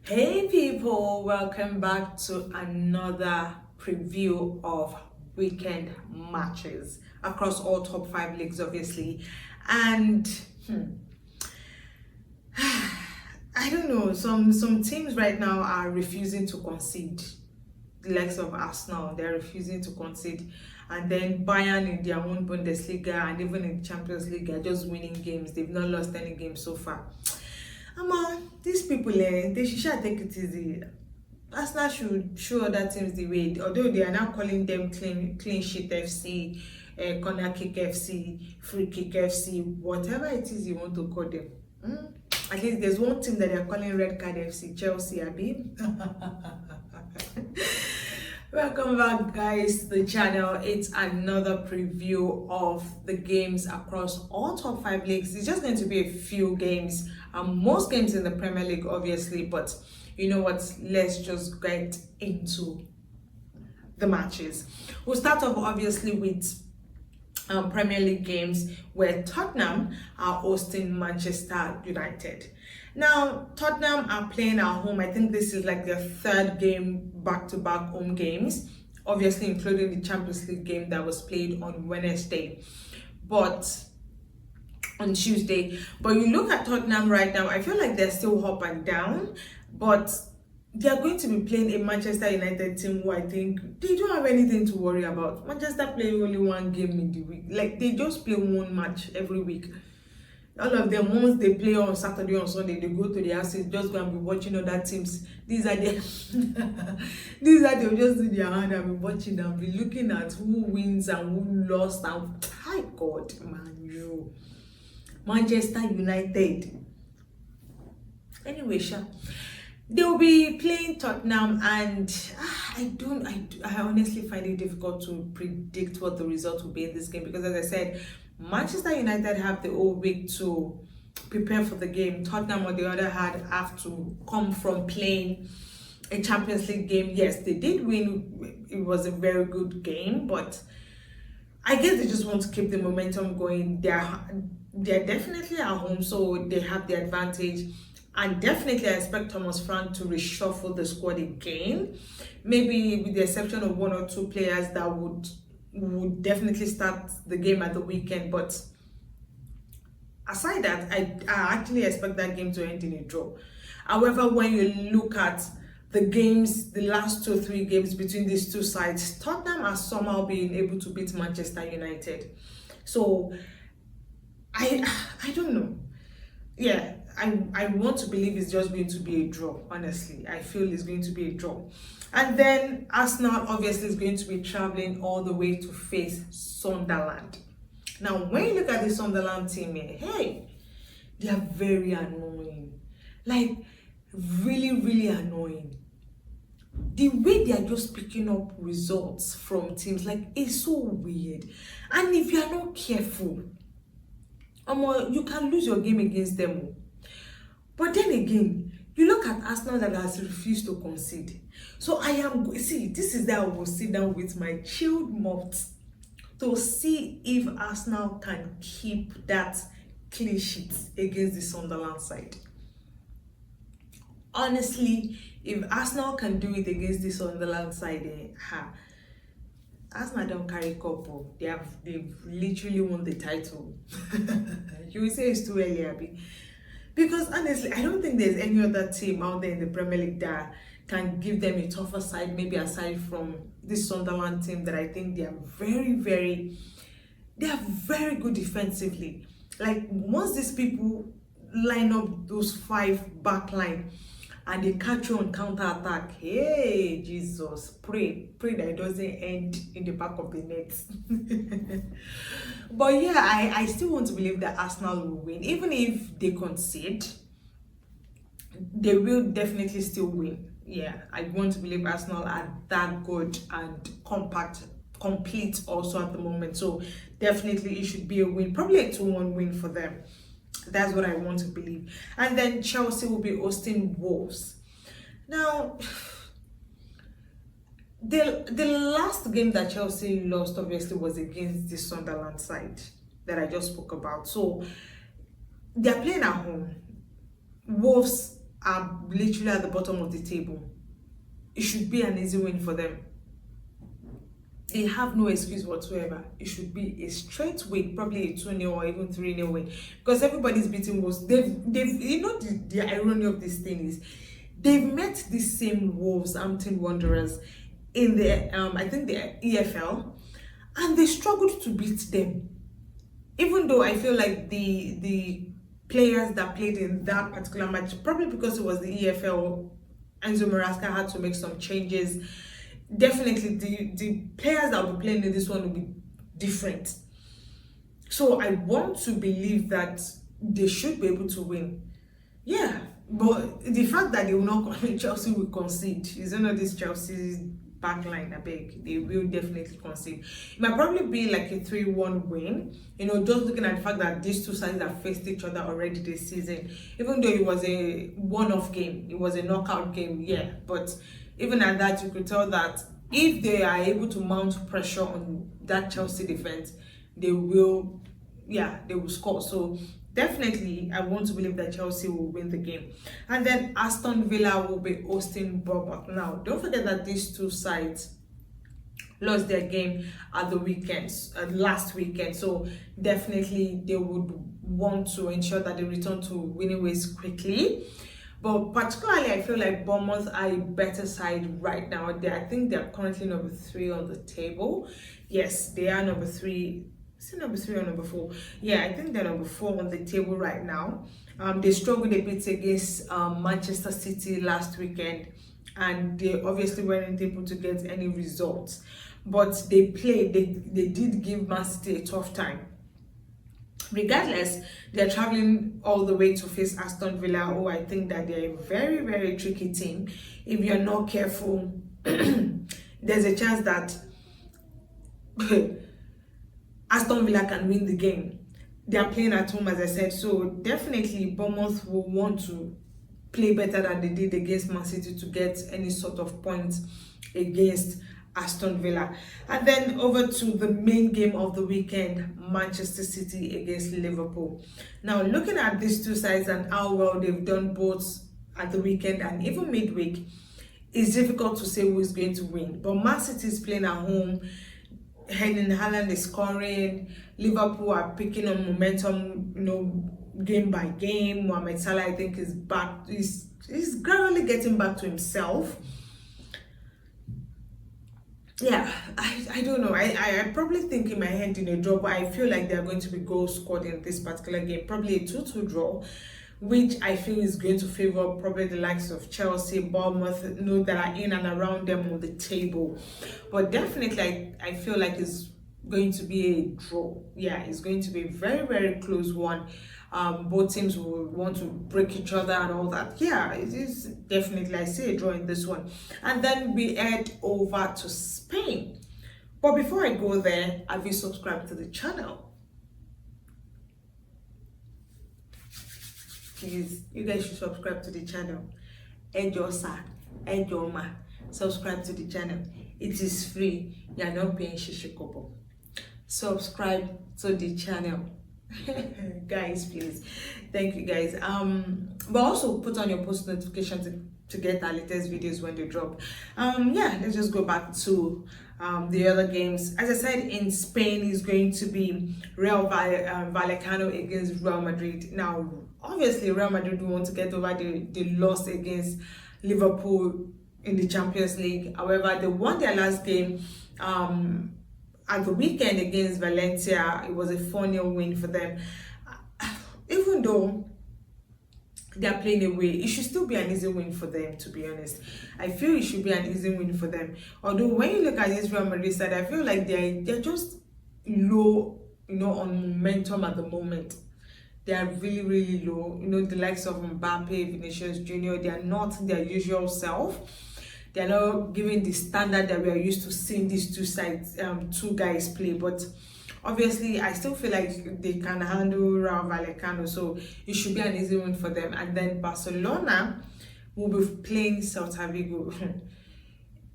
Hey people, welcome back to another preview of weekend matches across all top five leagues, obviously. And I don't know, some teams right now are refusing to concede. The likes of Arsenal, they're refusing to concede. And then Bayern in their own Bundesliga and even in Champions League are just winning games. They've not lost any games so far. These people, they should take it easy. Arsenal should show other teams the way, although they are now calling them clean sheet FC, corner kick FC, free kick FC, whatever it is you want to call them. At least there's one team that they are calling red card FC, Chelsea, Abi. Welcome back, guys, to the channel. It's another preview of the games across all top five leagues. It's just going to be a few games, most games in the Premier League, obviously, but you know what, let's just get into the matches. We'll start off obviously with Premier League games where Tottenham are hosting Manchester United. Now, Tottenham are playing at home. I think this is like their third game back-to-back home games, obviously including the Champions League game that was played on Wednesday, but on Tuesday. But you look at Tottenham right now, I feel like they're still up and down, but they are going to be playing a Manchester United team who I think they don't have anything to worry about. Manchester play only one game in the week. Like, they just play one match every week. All of them, once they play on Saturday or Sunday, they go to the houses, just go and be watching other teams. These are the these are they'll just do their hand and be watching and be looking at who wins and who lost. And hi God, man, you Manchester United. Anyway, they'll be playing Tottenham, and I honestly find it difficult to predict what the result will be in this game, because as I said, Manchester United have the whole week to prepare for the game. Tottenham, on the other hand, have to come from playing a Champions League game. Yes, they did win. It was a very good game, but I guess they just want to keep the momentum going. They're definitely at home, so they have the advantage. And definitely I expect Thomas Frank to reshuffle the squad again. Maybe with the exception of one or two players that would definitely start the game at the weekend. But aside that, I actually expect that game to end in a draw. However, when you look at the games, the last 2 or 3 games between these two sides, Tottenham has somehow been able to beat Manchester United. So I don't know. Yeah, I want to believe it's just going to be a draw. Honestly, I feel it's going to be a draw. And then Arsenal obviously is going to be traveling all the way to face Sunderland. Now, when you look at the Sunderland team, hey, they are very annoying. Like, really, really annoying. The way they are just picking up results from teams, like, it's so weird. And if you are not careful, you can lose your game against them. But then again, you look at Arsenal that has refused to concede. So this is that I will sit down with my chilled mouth to see if Arsenal can keep that clean sheet against the Sunderland side. Honestly, if Arsenal can do it against the Sunderland side, Arsenal don't carry couple. They've literally won the title. You will say it's too early, Abby. Because honestly, I don't think there's any other team out there in the Premier League that can give them a tougher side, maybe aside from this Sunderland team, that I think they are very good defensively. Like, once these people line up those 5 back line and they catch you on counter attack, hey Jesus, pray that it doesn't end in the back of the net. But yeah, I still want to believe that Arsenal will win. Even if they concede, they will definitely still win. Yeah, I want to believe Arsenal are that good and complete also at the moment. So definitely it should be a win, probably a 2-1 win for them. That's what I want to believe. And then Chelsea will be hosting Wolves. Now, the last game that Chelsea lost obviously was against the Sunderland side that I just spoke about. So they're playing at home. Wolves are literally at the bottom of the table. It should be an easy win for them. They have no excuse whatsoever. It should be a straight win, probably a 2-0 or even 3-0 win, because everybody's beating Wolves. They've you know, the irony of this thing is they've met the same Wolverhampton Wanderers in the I think the EFL, and they struggled to beat them. Even though I feel like the players that played in that particular match, probably because it was the EFL, Enzo Maresca had to make some changes. Definitely the players that will be playing in this one will be different. So I want to believe that they should be able to win. Yeah, but the fact that they will not, Chelsea will concede. Is not this Chelsea's backline, I beg. They will definitely concede. It might probably be like a 3-1 win. You know, just looking at the fact that these two sides have faced each other already this season. Even though it was a one-off game, it was a knockout game, yeah. But even at that, you could tell that if they are able to mount pressure on that Chelsea defense, they will, yeah, they will score. So definitely, I want to believe that Chelsea will win the game. And then Aston Villa will be hosting Bournemouth. Now, don't forget that these two sides lost their game at the weekends, last weekend. So definitely, they would want to ensure that they return to winning ways quickly. But particularly, I feel like Bournemouth are a better side right now. I think they're currently number 3 on the table. Yes, they are number 3. Is it number 3 or number 4? Yeah, I think they're number 4 on the table right now. They struggled a bit against Manchester City last weekend, and they obviously weren't able to get any results. But they did give Man City a tough time. Regardless, they're traveling all the way to face Aston Villa, who I think that they're a very, very tricky team. If you're not careful, there's a chance that Aston Villa can win the game. They are playing at home, as I said, so definitely Bournemouth will want to play better than they did against Man City to get any sort of points against Aston Villa. And then over to the main game of the weekend, Manchester City against Liverpool. Now, looking at these two sides and how well they've done both at the weekend and even midweek, it's difficult to say who is going to win. But Man City is playing at home. Haaland is scoring. Liverpool are picking on momentum, you know, game by game. Mohamed Salah, I think, is back. He's gradually getting back to himself. Yeah, I don't know. I probably think in my head in a draw, but I feel like there are going to be goals scored in this particular game. Probably a 2-2 draw, which I feel is going to favor probably the likes of Chelsea, Bournemouth, you know, that are in and around them on the table. But definitely, I feel like it's going to be a draw. Yeah, it's going to be a very, very close one. Both teams will want to break each other and all that. Yeah, it is definitely, I see a draw in this one. And then we head over to Spain. But before I go there, have you subscribed to the channel? Please, you guys should subscribe to the channel. Ejosa, Ejoma, subscribe to the channel. It is free. You are not paying shishikobo. Subscribe to the channel. Guys, please, thank you guys. But also put on your post notification to get our latest videos when they drop. Yeah, let's just go back to the other games. As I said, in Spain is going to be Real Vallecano against Real Madrid. Now, obviously, Real Madrid want to get over the loss against Liverpool in the Champions League. However, they won their last game at the weekend against Valencia. It was a 4-0 win for them. Even though they're playing away, it should still be an easy win for them, to be honest. I feel it should be an easy win for them. Although when you look at this Real Madrid side, I feel like they're just low, you know, on momentum at the moment. They are really, really low. You know, the likes of Mbappe, Vinicius Jr., they are not their usual self. They are not giving the standard that we are used to seeing these two guys play. But obviously, I still feel like they can handle Real Vallecano, so it should be an easy win for them. And then Barcelona will be playing Celta Vigo.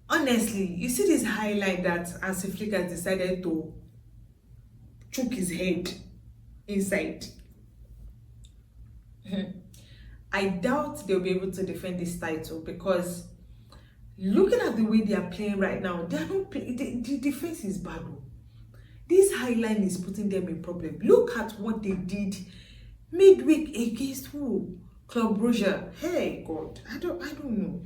Honestly, you see this highlight that Hansi Flick has decided to choke his head inside. I doubt they'll be able to defend this title, because looking at the way they are playing right now, they are not the defense is bad. This high line is putting them in problem. Look at what they did midweek against who? Club Brugge. Hey God, I don't know.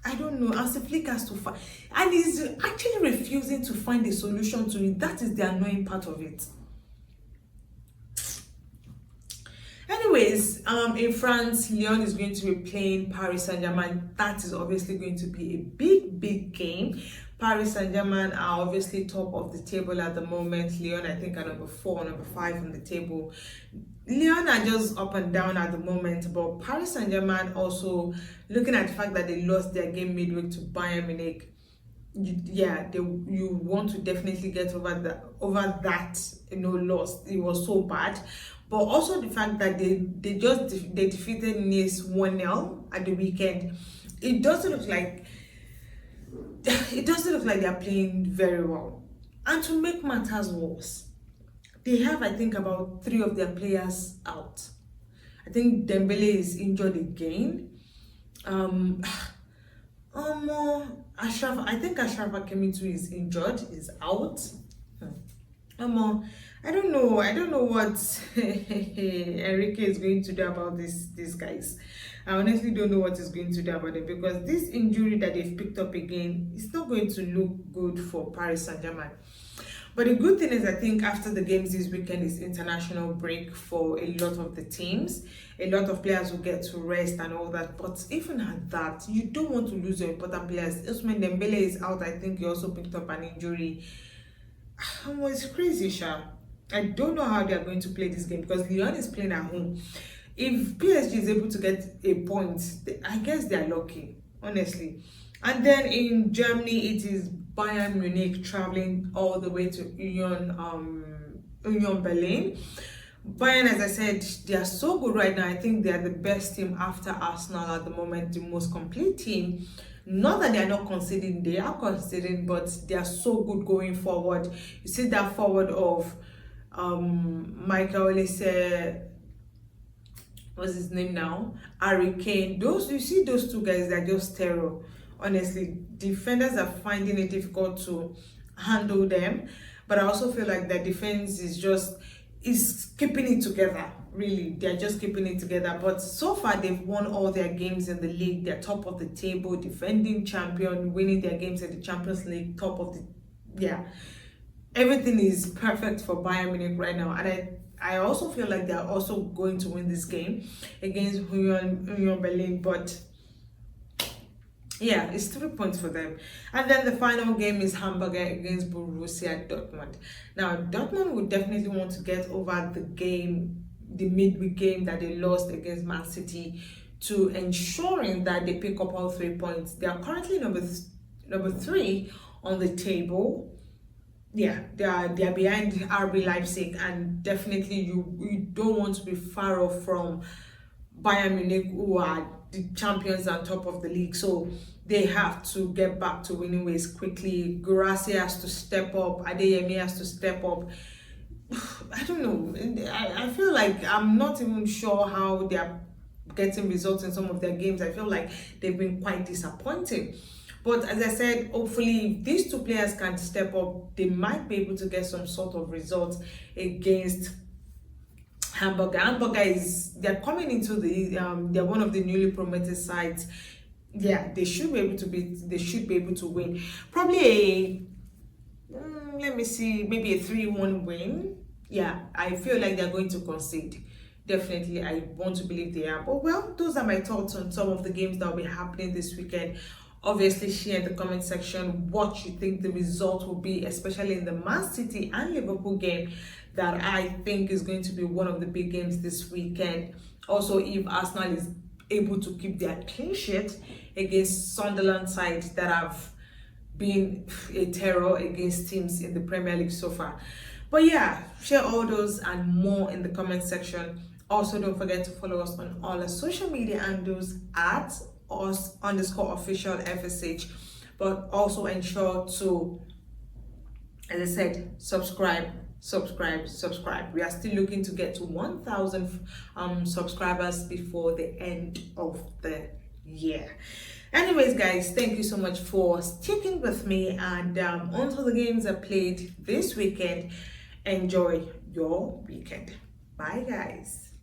I don't know. As Flick has to find, and he's actually refusing to find a solution to it. That is the annoying part of it. Anyways, in France, Lyon is going to be playing Paris Saint-Germain. That is obviously going to be a big game. Paris Saint-Germain are obviously top of the table at the moment. Lyon, I think, are number 4 or number 5 on the table. Lyon are just up and down at the moment, but Paris Saint-Germain also, looking at the fact that they lost their game midweek to Bayern Munich, you want to definitely get over that loss. It was so bad. But also the fact that they defeated Nice 1-0 at the weekend. It doesn't look like they are playing very well. And to make matters worse, they have, I think, about 3 of their players out. I think Dembele is injured again. Achraf Hakimi too is injured, is out. I don't know what Enrique is going to do about these guys. I honestly don't know what he's going to do about it, because this injury that they've picked up again is not going to look good for Paris Saint-Germain. But the good thing is, I think after the games this weekend is international break for a lot of the teams. A lot of players will get to rest and all that. But even at that, you don't want to lose your important players. Ousmane Dembele is out. I think he also picked up an injury. It's crazy, Sha. I don't know how they are going to play this game, because Lyon is playing at home. If PSG is able to get a point, I guess they are lucky, honestly. And then in Germany, it is Bayern Munich traveling all the way to Union Berlin. Bayern, as I said, they are so good right now. I think they are the best team after Arsenal at the moment, the most complete team. Not that they are not conceding, they are conceding, but they are so good going forward. You see that forward of Michael Olise, what's his name now? Harry Kane. You see those 2 guys, they're just terror. Honestly, defenders are finding it difficult to handle them, but I also feel like their defense is keeping it together. Really, they're just keeping it together. But so far, they've won all their games in the league. They're top of the table, defending champion, winning their games in the Champions League, top of the everything is perfect for Bayern Munich right now. And I also feel like they're also going to win this game against Union Berlin. But yeah, it's 3 points for them. And then the final game is Hamburger against Borussia Dortmund. Now, Dortmund would definitely want to get over the midweek game that they lost against Man City, to ensuring that they pick up all 3 points. They are currently number 3 on the table. Yeah, they are behind RB Leipzig, and definitely you don't want to be far off from Bayern Munich, who are the champions on top of the league. So they have to get back to winning ways quickly. Guirassy has to step up. Adeyemi has to step up. I don't know. I feel like I'm not even sure how they are getting results in some of their games. I feel like they've been quite disappointing. But as I said, hopefully if these 2 players can step up, they might be able to get some sort of results against Hamburger. They're coming into they're one of the newly promoted sides. Yeah, they should be able to win. Probably let me see, maybe a 3-1 win. Yeah, I feel like they're going to concede. Definitely, I want to believe they are. But well, those are my thoughts on some of the games that will be happening this weekend. Obviously, share in the comment section what you think the result will be, especially in the Man City and Liverpool game that I think is going to be one of the big games this weekend. Also, if Arsenal is able to keep their clean sheet against Sunderland sides that have been a terror against teams in the Premier League so far. But yeah, share all those and more in the comment section. Also, don't forget to follow us on all our social media handles at us_official FSH, but also ensure to, as I said, subscribe subscribe. We are still looking to get to 1,000 subscribers before the end of the year. Anyways, guys, thank you so much for sticking with me, and until the games are played this weekend, enjoy your weekend. Bye, guys.